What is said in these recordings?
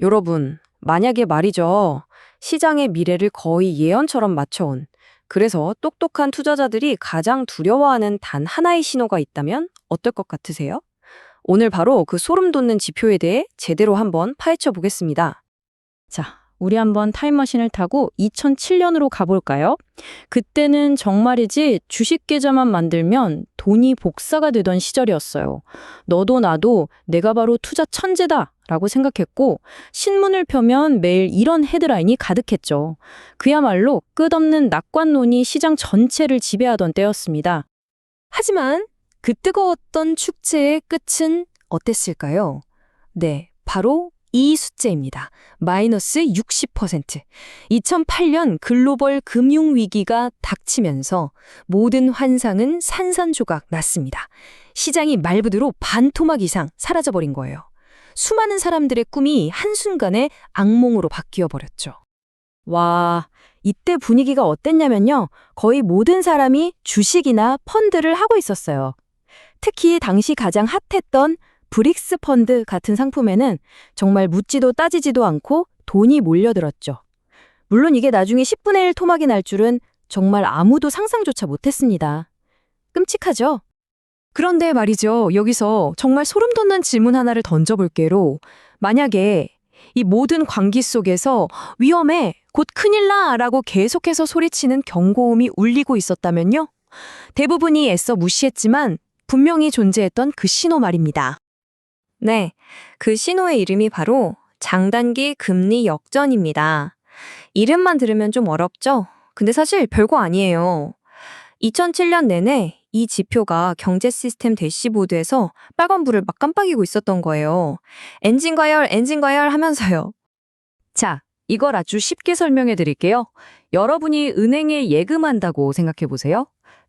여러분, 만약에 말이죠. 시장의 미래를 거의 예언처럼 맞춰온, 그래서 똑똑한 투자자들이 가장 두려워하는 단 하나의 신호가 있다면 어떨 것 같으세요? 오늘 바로 그 소름 돋는 지표에 대해 제대로 한번 파헤쳐 보겠습니다. 자, 우리 한번 타임머신을 타고 2007년으로 가볼까요? 그때는 정말이지 주식 계좌만 만들면 돈이 복사가 되던 시절이었어요. 너도 나도 내가 바로 투자 천재다 라고 생각했고 신문을 펴면 매일 이런 헤드라인이 가득했죠. 그야말로 끝없는 낙관론이 시장 전체를 지배하던 때였습니다. 하지만 그 뜨거웠던 축제의 끝은 어땠을까요? 네, 바로 이 숫자입니다. 마이너스 60%. 2008년 글로벌 금융위기가 닥치면서 모든 환상은 산산조각 났습니다. 시장이 말 그대로 반토막 이상 사라져버린 거예요. 수많은 사람들의 꿈이 한순간에 악몽으로 바뀌어 버렸죠. 와, 이때 분위기가 어땠냐면요. 거의 모든 사람이 주식이나 펀드를 하고 있었어요. 특히 당시 가장 핫했던 브릭스 펀드 같은 상품에는 정말 묻지도 따지지도 않고 돈이 몰려들었죠. 물론 이게 나중에 10분의 1 토막이 날 줄은 정말 아무도 상상조차 못했습니다. 끔찍하죠? 그런데 말이죠. 여기서 정말 소름 돋는 질문 하나를 던져볼게로, 만약에 이 모든 광기 속에서 위험해, 곧 큰일 나 라고 계속해서 소리치는 경고음이 울리고 있었다면요? 대부분이 애써 무시했지만 분명히 존재했던 그 신호 말입니다. 네, 그 신호의 이름이 바로 장단기 금리 역전입니다. 이름만 들으면 좀 어렵죠? 근데 사실 별거 아니에요. 2007년 내내 이 지표가 경제 시스템 대시보드에서 빨간불을 막 깜빡이고 있었던 거예요. 엔진 과열 하면서요. 자, 이걸 아주 쉽게 설명해 드릴게요. 여러분이 은행에 예금한다고 생각해 보세요.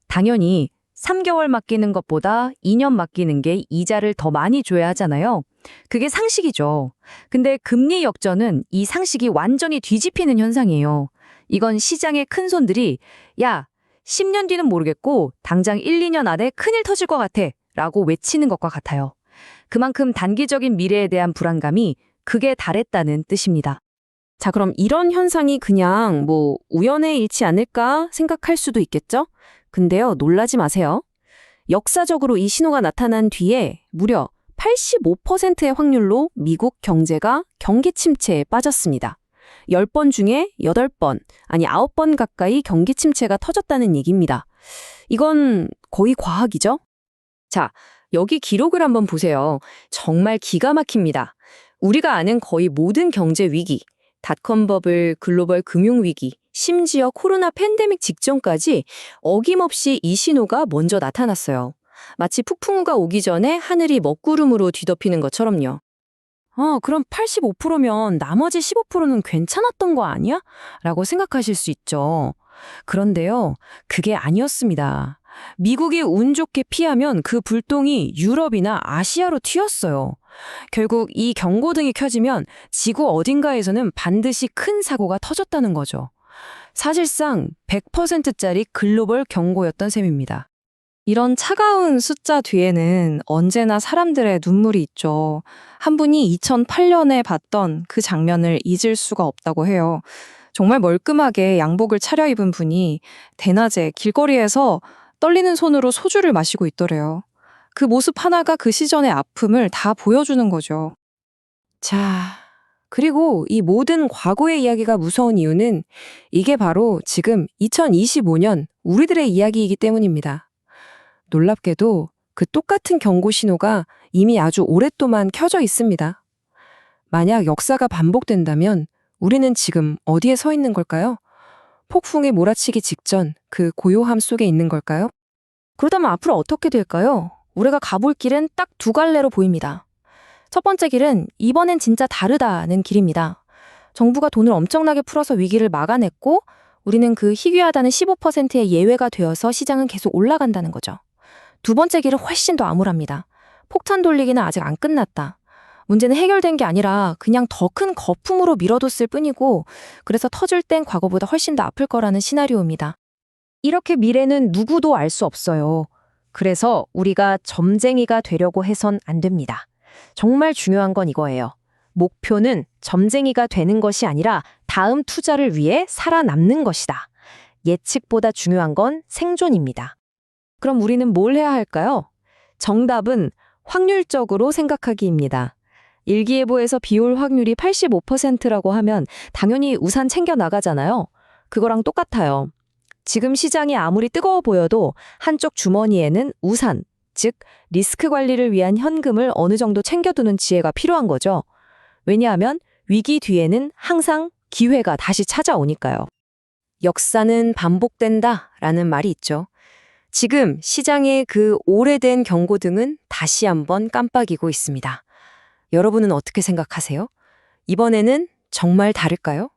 당연히 3개월 맡기는 것보다 2년 맡기는 게 이자를 더 많이 줘야 하잖아요. 그게 상식이죠. 근데 금리 역전은 이 상식이 완전히 뒤집히는 현상이에요. 이건 시장의 큰 손들이 야, 10년 뒤는 모르겠고 당장 1, 2년 안에 큰일 터질 것 같아 라고 외치는 것과 같아요. 그만큼 단기적인 미래에 대한 불안감이 극에 달했다는 뜻입니다. 자, 그럼 이런 현상이 그냥 우연의 일치 아닐까 생각할 수도 있겠죠? 근데요, 놀라지 마세요. 역사적으로 이 신호가 나타난 뒤에 무려 85%의 확률로 미국 경제가 경기 침체에 빠졌습니다. 10번 중에 8번, 아니 9번 가까이 경기 침체가 터졌다는 얘기입니다. 이건 거의 과학이죠? 자, 여기 기록을 한번 보세요. 정말 기가 막힙니다. 우리가 아는 거의 모든 경제 위기, 닷컴 버블, 글로벌 금융 위기, 심지어 코로나 팬데믹 직전까지 어김없이 이 신호가 먼저 나타났어요. 마치 폭풍우가 오기 전에 하늘이 먹구름으로 뒤덮이는 것처럼요. 그럼 85%면 나머지 15%는 괜찮았던 거 아니야? 라고 생각하실 수 있죠. 그런데요, 그게 아니었습니다. 미국이 운 좋게 피하면 그 불똥이 유럽이나 아시아로 튀었어요. 결국 이 경고등이 켜지면 지구 어딘가에서는 반드시 큰 사고가 터졌다는 거죠. 사실상 100%짜리 글로벌 경고였던 셈입니다. 이런 차가운 숫자 뒤에는 언제나 사람들의 눈물이 있죠. 한 분이 2008년에 봤던 그 장면을 잊을 수가 없다고 해요. 정말 멀끔하게 양복을 차려입은 분이 대낮에 길거리에서 떨리는 손으로 소주를 마시고 있더래요. 그 모습 하나가 그 시전의 아픔을 다 보여주는 거죠. 자, 그리고 이 모든 과거의 이야기가 무서운 이유는 이게 바로 지금 2025년 우리들의 이야기이기 때문입니다. 놀랍게도 그 똑같은 경고 신호가 이미 아주 오랫동안 켜져 있습니다. 만약 역사가 반복된다면 우리는 지금 어디에 서 있는 걸까요? 폭풍에 몰아치기 직전 그 고요함 속에 있는 걸까요? 그렇다면 앞으로 어떻게 될까요? 우리가 가볼 길은 딱 두 갈래로 보입니다. 첫 번째 길은 이번엔 진짜 다르다는 길입니다. 정부가 돈을 엄청나게 풀어서 위기를 막아냈고 우리는 그 희귀하다는 15%의 예외가 되어서 시장은 계속 올라간다는 거죠. 두 번째 길은 훨씬 더 암울합니다. 폭탄 돌리기는 아직 안 끝났다. 문제는 해결된 게 아니라 그냥 더 큰 거품으로 밀어뒀을 뿐이고 그래서 터질 땐 과거보다 훨씬 더 아플 거라는 시나리오입니다. 이렇게 미래는 누구도 알 수 없어요. 그래서 우리가 점쟁이가 되려고 해선 안 됩니다. 정말 중요한 건 이거예요. 목표는 점쟁이가 되는 것이 아니라 다음 투자를 위해 살아남는 것이다. 예측보다 중요한 건 생존입니다. 그럼 우리는 뭘 해야 할까요? 정답은 확률적으로 생각하기입니다. 일기예보에서 비올 확률이 85%라고 하면 당연히 우산 챙겨 나가잖아요. 그거랑 똑같아요. 지금 시장이 아무리 뜨거워 보여도 한쪽 주머니에는 우산, 즉 리스크 관리를 위한 현금을 어느 정도 챙겨두는 지혜가 필요한 거죠. 왜냐하면 위기 뒤에는 항상 기회가 다시 찾아오니까요. 역사는 반복된다라는 말이 있죠. 지금 시장의 그 오래된 경고등은 다시 한번 깜빡이고 있습니다. 여러분은 어떻게 생각하세요? 이번에는 정말 다를까요?